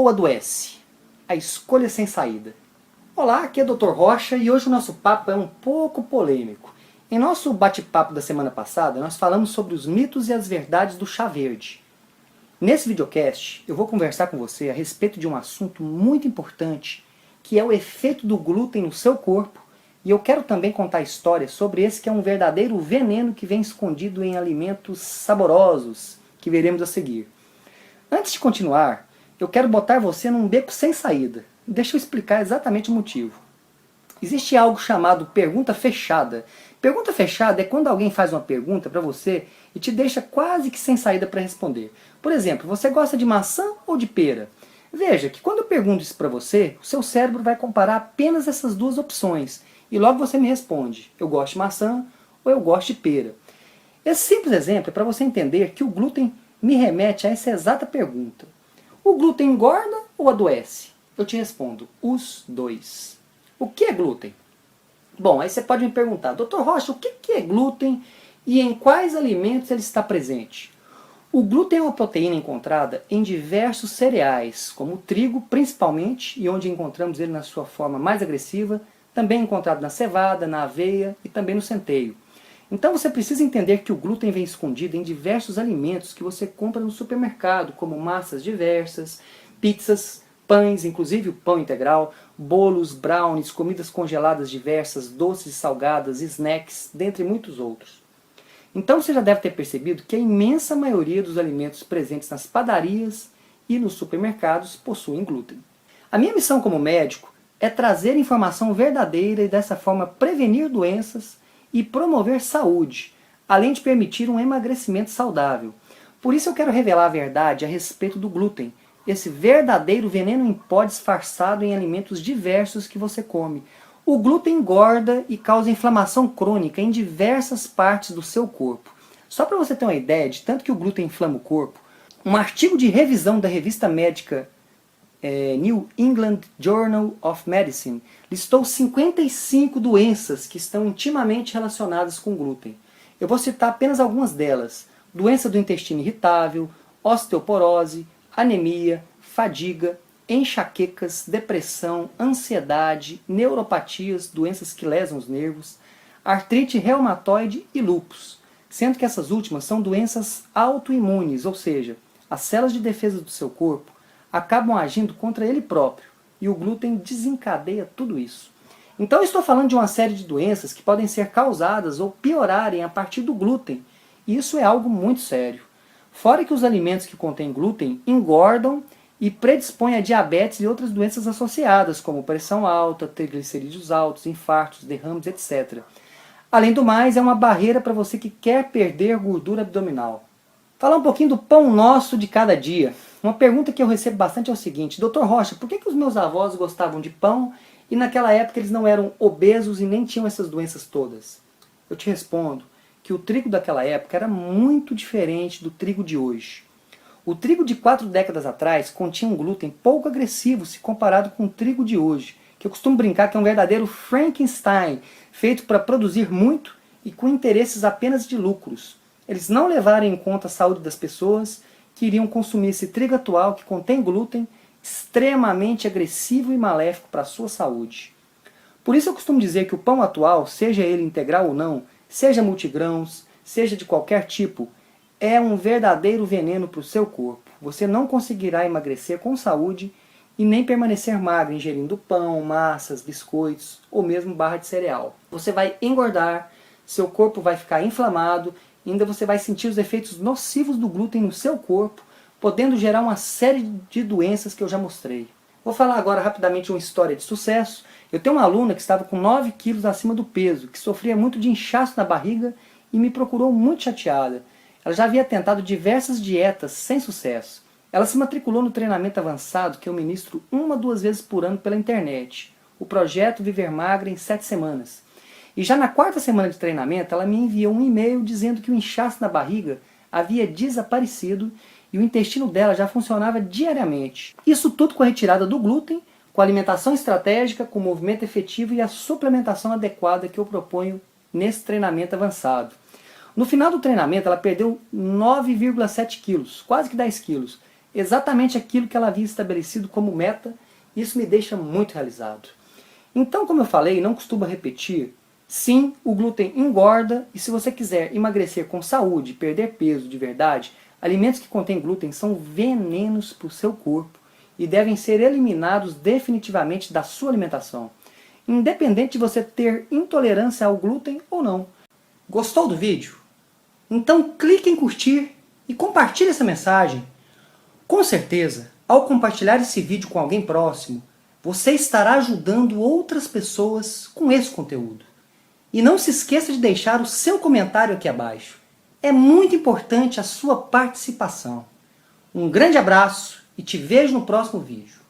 ou adoece? A escolha sem saída. Olá, aqui é o Dr. Rocha e hoje o nosso papo é um pouco polêmico. Em nosso bate-papo da semana passada, nós falamos sobre os mitos e as verdades do chá verde. Nesse videocast, eu vou conversar com você a respeito de um assunto muito importante, que é o efeito do glúten no seu corpo, e eu quero também contar histórias sobre esse que é um verdadeiro veneno que vem escondido em alimentos saborosos, que veremos a seguir. Antes de continuar, eu quero botar você num beco sem saída. Deixa eu explicar exatamente o motivo. Existe algo chamado pergunta fechada. Pergunta fechada é quando alguém faz uma pergunta para você e te deixa quase que sem saída para responder. Por exemplo, você gosta de maçã ou de pera? Veja que quando eu pergunto isso para você, o seu cérebro vai comparar apenas essas duas opções. E logo você me responde, eu gosto de maçã ou eu gosto de pera. Esse simples exemplo é para você entender que o glúten me remete a essa exata pergunta. O glúten engorda ou adoece? Eu te respondo, os dois. O que é glúten? Bom, aí você pode me perguntar, Dr. Rocha, o que é glúten e em quais alimentos ele está presente? O glúten é uma proteína encontrada em diversos cereais, como o trigo principalmente, e onde encontramos ele na sua forma mais agressiva, também encontrado na cevada, na aveia e também no centeio. Então você precisa entender que o glúten vem escondido em diversos alimentos que você compra no supermercado, como massas diversas, pizzas, pães, inclusive o pão integral, bolos, brownies, comidas congeladas diversas, doces e salgadas, snacks, dentre muitos outros. Então você já deve ter percebido que a imensa maioria dos alimentos presentes nas padarias e nos supermercados possuem glúten. A minha missão como médico é trazer informação verdadeira e dessa forma prevenir doenças e promover saúde, além de permitir um emagrecimento saudável. Por isso eu quero revelar a verdade a respeito do glúten, esse verdadeiro veneno em pó disfarçado em alimentos diversos que você come. O glúten engorda e causa inflamação crônica em diversas partes do seu corpo. Só para você ter uma ideia de tanto que o glúten inflama o corpo, um artigo de revisão da revista médica New England Journal of Medicine listou 55 doenças que estão intimamente relacionadas com glúten. Eu vou citar apenas algumas delas: doença do intestino irritável, osteoporose, anemia, fadiga, enxaquecas, depressão, ansiedade, neuropatias, doenças que lesam os nervos, artrite reumatoide e lúpus, sendo que essas últimas são doenças autoimunes, ou seja, as células de defesa do seu corpo acabam agindo contra ele próprio, e o glúten desencadeia tudo isso. Então eu estou falando de uma série de doenças que podem ser causadas ou piorarem a partir do glúten, e isso é algo muito sério. Fora que os alimentos que contêm glúten engordam e predispõem a diabetes e outras doenças associadas, como pressão alta, triglicerídeos altos, infartos, derrames, etc. Além do mais, é uma barreira para você que quer perder gordura abdominal. Falar um pouquinho do pão nosso de cada dia. Uma pergunta que eu recebo bastante é o seguinte: Dr. Rocha, por que os meus avós gostavam de pão e naquela época eles não eram obesos e nem tinham essas doenças todas? Eu te respondo que o trigo daquela época era muito diferente do trigo de hoje. O trigo de 4 décadas atrás continha um glúten pouco agressivo se comparado com o trigo de hoje, que eu costumo brincar que é um verdadeiro Frankenstein, feito para produzir muito e com interesses apenas de lucros. Eles não levaram em conta a saúde das pessoas que iriam consumir esse trigo atual que contém glúten extremamente agressivo e maléfico para a sua saúde. Por isso eu costumo dizer que o pão atual, seja ele integral ou não, seja multigrãos, seja de qualquer tipo, é um verdadeiro veneno para o seu corpo. Você não conseguirá emagrecer com saúde e nem permanecer magro ingerindo pão, massas, biscoitos ou mesmo barra de cereal. Você vai engordar, seu corpo vai ficar inflamado, e ainda você vai sentir os efeitos nocivos do glúten no seu corpo, podendo gerar uma série de doenças que eu já mostrei. Vou falar agora rapidamente uma história de sucesso. Eu tenho uma aluna que estava com 9 quilos acima do peso, que sofria muito de inchaço na barriga e me procurou muito chateada. Ela já havia tentado diversas dietas sem sucesso. Ela se matriculou no treinamento avançado que eu ministro 1 a 2 vezes por ano pela internet, o projeto Viver Magra em 7 semanas. E já na 4ª semana de treinamento, ela me enviou um e-mail dizendo que o inchaço na barriga havia desaparecido e o intestino dela já funcionava diariamente. Isso tudo com a retirada do glúten, com a alimentação estratégica, com o movimento efetivo e a suplementação adequada que eu proponho nesse treinamento avançado. No final do treinamento, ela perdeu 9,7 quilos, quase que 10 quilos. exatamente aquilo que ela havia estabelecido como meta, e isso me deixa muito realizado. Então, como eu falei, não costumo repetir, sim, o glúten engorda, e se você quiser emagrecer com saúde, perder peso de verdade, alimentos que contêm glúten são venenos para o seu corpo e devem ser eliminados definitivamente da sua alimentação, independente de você ter intolerância ao glúten ou não. Gostou do vídeo? Então clique em curtir e compartilhe essa mensagem. Com certeza, ao compartilhar esse vídeo com alguém próximo, você estará ajudando outras pessoas com esse conteúdo. E não se esqueça de deixar o seu comentário aqui abaixo. É muito importante a sua participação. Um grande abraço e te vejo no próximo vídeo.